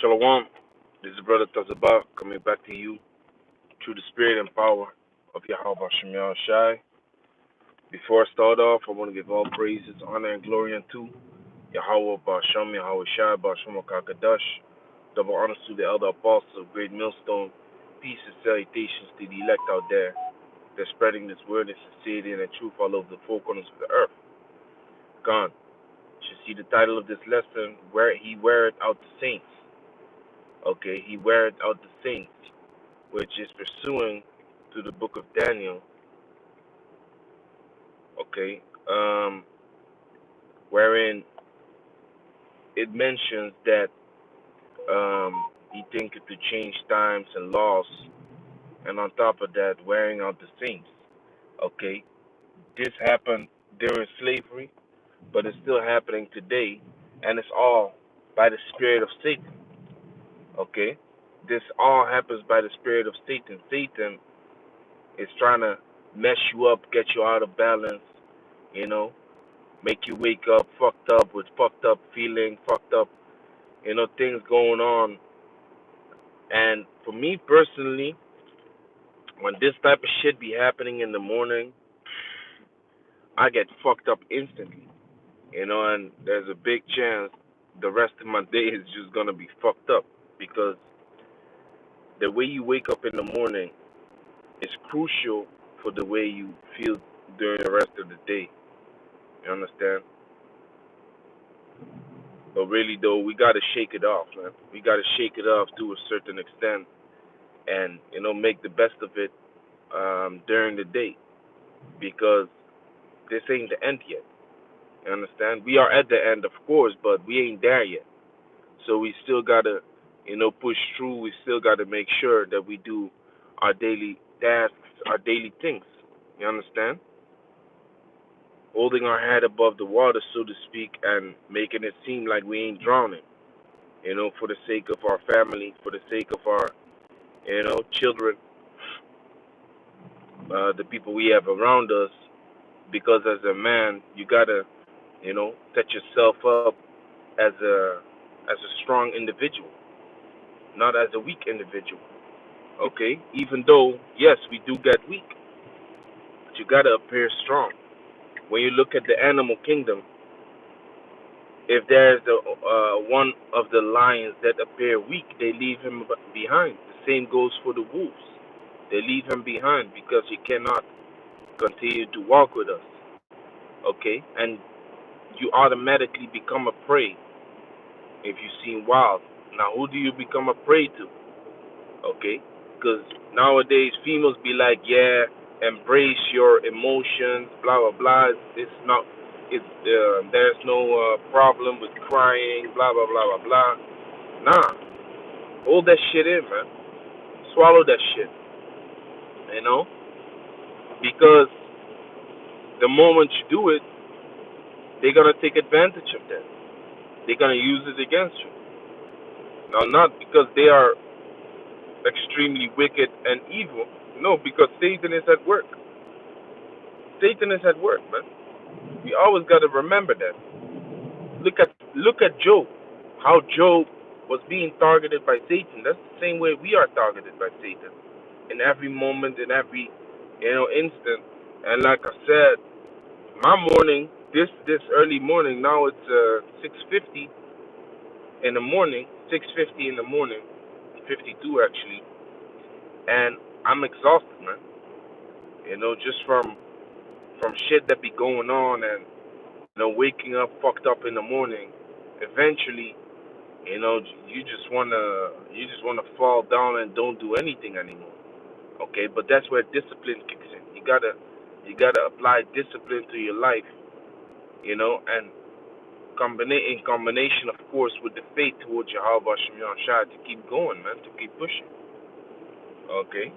Shalom, this is Brother Tazabah coming back to you through the spirit and power of Yahweh Shem Shai. Before I start off, I want to give all praises, honor, and glory unto Yahweh Bashem, Yahweh Shai, Bashem Kakadash. Double honors to the elder apostles of Great Millstone. Peace and salutations to the elect out there. They're spreading this word and sincerity and the truth all over the four corners of the earth. Gone. You should see the title of this lesson, Where He Weareth Out the Saints. Okay, He weareth out the saints, which is pursuing to the book of Daniel, okay, wherein it mentions that he thinketh to change times and laws, and on top of that, wearing out the saints. Okay, this happened during slavery, but it's still happening today, and it's all by the spirit of Satan. Okay, this all happens by the spirit of Satan. Satan is trying to mess you up, get you out of balance, you know, make you wake up fucked up with fucked up feeling, fucked up, things going on. And for me personally, when this type of shit be happening in the morning, I get fucked up instantly, and there's a big chance the rest of my day is just gonna be fucked up because the way you wake up in the morning is crucial for the way you feel during the rest of the day. You understand? But really, though, we got to shake it off, man. We got to shake it off to a certain extent and, make the best of it during the day because this ain't the end yet. You understand? We are at the end, of course, but we ain't there yet. So we still got to, push through. We still got to make sure that we do our daily tasks, our daily things. You understand? Holding our head above the water, so to speak, and making it seem like we ain't drowning. For the sake of our family, for the sake of our, children, the people we have around us. Because as a man, you gotta, set yourself up as a strong individual, not as a weak individual. Okay, even though yes, we do get weak, but you gotta appear strong. When you look at the animal kingdom, if there's one of the lions that appear weak, they leave him behind. The same goes for the wolves. They leave him behind because he cannot continue to walk with us. Okay, and you automatically become a prey if you seem wild. Now, who do you become a prey to? Okay, because nowadays females be like, yeah, embrace your emotions, blah blah blah. It's not. There's no problem with crying, blah blah blah blah blah. Nah, hold that shit in, man. Swallow that shit, you know, because the moment you do it, they're gonna take advantage of that. They're gonna use it against you. Now, not because they are extremely wicked and evil. No, because Satan is at work. Satan is at work, man. We always got to remember that. Look at Job. How Job was being targeted by Satan. That's the same way we are targeted by Satan in every moment, in every instant. And like I said, my morning, this early morning, now it's 6:50 in the morning, 6:50 in the morning, 52 actually, and I'm exhausted, man. Just from shit that be going on and waking up fucked up in the morning. Eventually, you just wanna fall down and don't do anything anymore. Okay, but that's where discipline kicks in. You gotta apply discipline to your life, and in combination, of course, with the faith towards Yahweh Shem Shai to keep going, man, to keep pushing. Okay,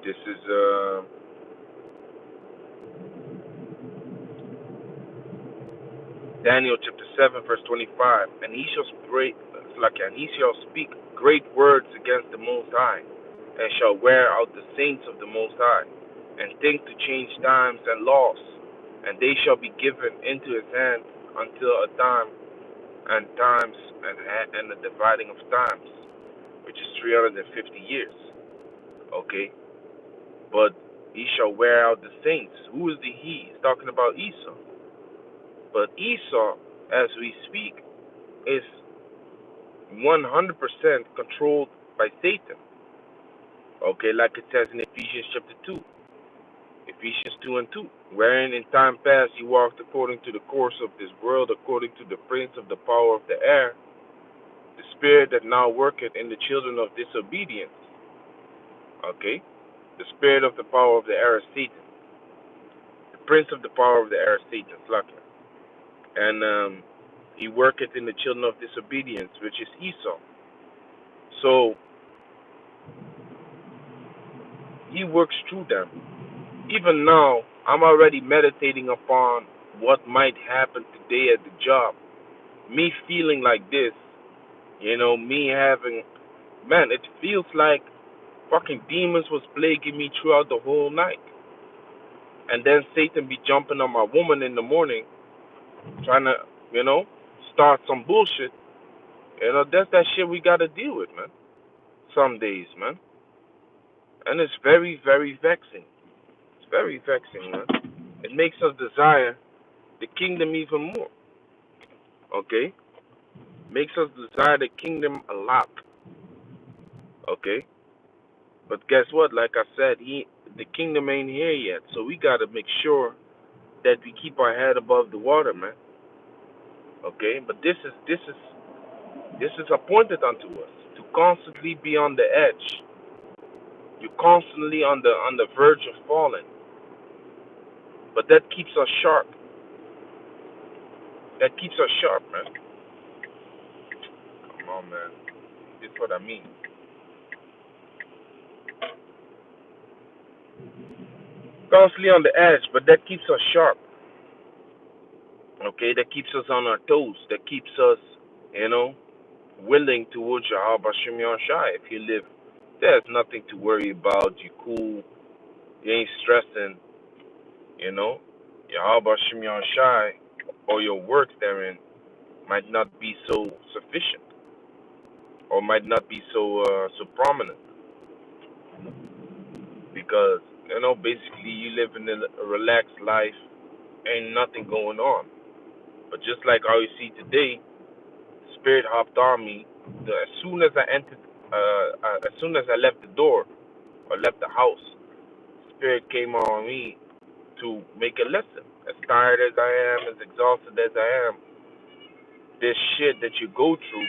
this is Daniel chapter 7, verse 25. And he shall speak great words against the Most High, and shall wear out the saints of the Most High, and think to change times and laws. and they shall be given into his hand until a time and times and the dividing of times, which is 350 years. Okay, but he shall wear out the saints. Who is the he? He's talking about Esau. But Esau, as we speak, is 100% controlled by Satan. Okay, like it says in Ephesians chapter 2. Ephesians 2 and 2. Wherein in time past you walked according to the course of this world, according to the prince of the power of the air, the spirit that now worketh in the children of disobedience. Okay? The spirit of the power of the air is Satan. The prince of the power of the air is Satan, Slacker. And he worketh in the children of disobedience, which is Esau. So he works through them. Even now, I'm already meditating upon what might happen today at the job. Me feeling like this, me having, man, it feels like fucking demons was plaguing me throughout the whole night. And then Satan be jumping on my woman in the morning, trying to, start some bullshit. That's that shit we gotta deal with, man. Some days, man. And it's very, very vexing. It's very vexing, man. It makes us desire the kingdom even more. Okay? Makes us desire the kingdom a lot. Okay? But guess what? Like I said, the kingdom ain't here yet. So we gotta make sure that we keep our head above the water, man. Okay? But this is appointed unto us to constantly be on the edge. You're constantly on the verge of falling. But that keeps us sharp. That keeps us sharp, man. Come on, man. This is what I mean. Constantly on the edge, but that keeps us sharp. Okay, that keeps us on our toes. That keeps us, willing towards Yahweh Shem Shai. If you live, there's nothing to worry about. You cool. You ain't stressing. Yahweh Shem Shai or your works therein might not be so sufficient or might not be so prominent because basically you live in a relaxed life, ain't nothing going on. But just like how you see today, Spirit hopped on me. As soon as I entered, as soon as I left the door or left the house, Spirit came on me to make a lesson. As tired as I am, as exhausted as I am, this shit that you go through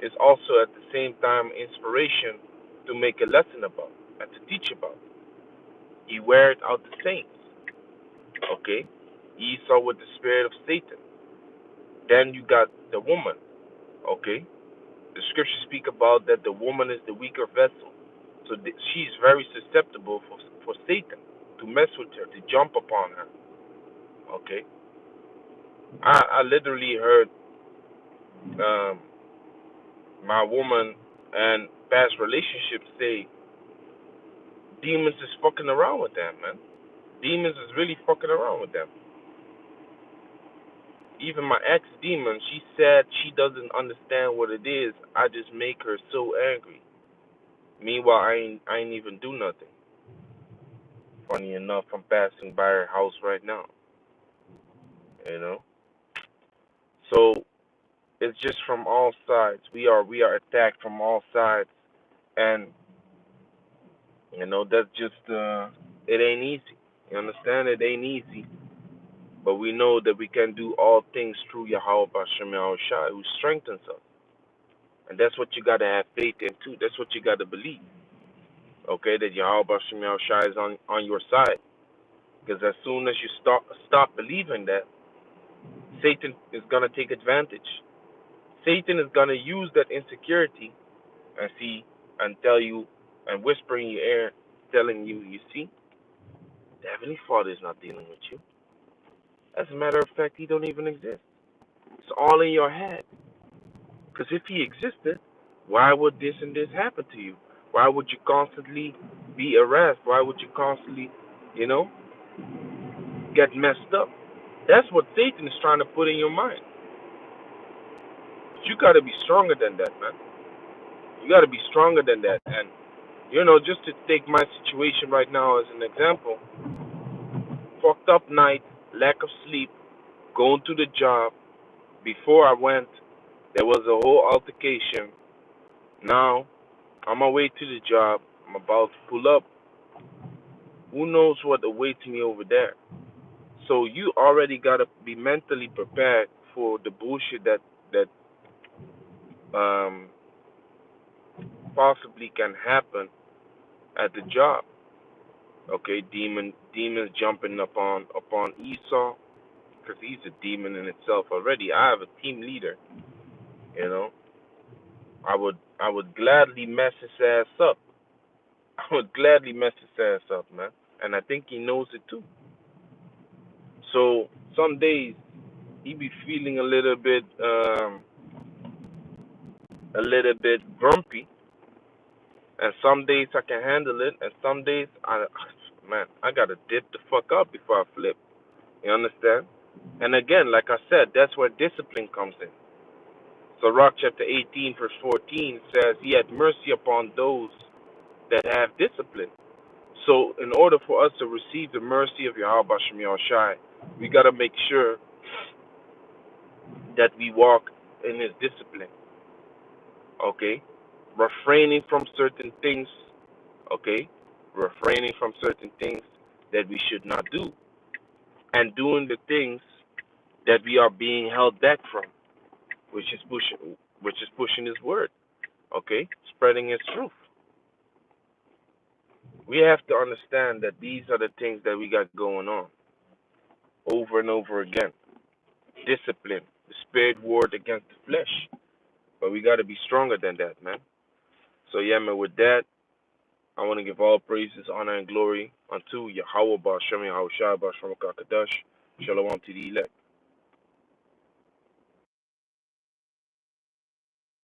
is also at the same time inspiration to make a lesson about and to teach about. He weareth out the saints. Okay? Esau with the spirit of Satan. Then you got the woman. Okay? The scriptures speak about that the woman is the weaker vessel. So she's very susceptible for Satan to mess with her, to jump upon her. Okay? I literally heard my woman and past relationships say demons is fucking around with them, man. Demons is really fucking around with them. Even my ex-demon, she said she doesn't understand what it is. I just make her so angry. Meanwhile, I ain't even do nothing. Funny enough, I'm passing by her house right now. So it's just from all sides. We are attacked from all sides, and that's just it ain't easy. You understand? It ain't easy. But we know that we can do all things through Yahweh Bashem Yahushai, who strengthens us. And that's what you got to have faith in, too. That's what you got to believe. Okay, that Yahweh Bashem Yahushai is on your side. Because as soon as you stop believing that, Satan is going to take advantage. Satan is going to use that insecurity and tell you and whisper in your ear, telling you, you see, the Heavenly Father is not dealing with you. As a matter of fact, he don't even exist. It's all in your head. Because if he existed, why would this and this happen to you? Why would you constantly be harassed? Why would you constantly, get messed up? That's what Satan is trying to put in your mind. But you got to be stronger than that, man. You got to be stronger than that. And just to take my situation right now as an example, fucked up night, lack of sleep, going to the job. Before I went, there was a whole altercation. Now, on my way to the job, I'm about to pull up. Who knows what awaits me over there? So you already gotta be mentally prepared for the bullshit that um possibly can happen at the job. Okay, demons jumping upon Esau because he's a demon in itself already. I have a team leader. You know, I would gladly mess his ass up. I would gladly mess his ass up, man. And I think he knows it too. So some days he be feeling a little bit grumpy, and some days I can handle it, and some days man, I gotta dip the fuck up before I flip. You understand? And again, like I said, that's where discipline comes in. So Rock chapter 18, verse 14 says, "He had mercy upon those that have discipline." So in order for us to receive the mercy of Yahweh Shem Shai, we gotta make sure that we walk in His discipline. Okay, refraining from certain things. Okay, refraining from certain things that we should not do, and doing the things that we are being held back from, which is pushing His word. Okay, spreading His truth. We have to understand that these are the things that we got going on over and over again. Discipline, the spirit ward against the flesh, but we got to be stronger than that, man. So yeah, man. With that, I want to give all praises, honor, and glory unto Yahweh Ba'Shem Yahushua Ba'Shem Kakadash. Shalom to the elect.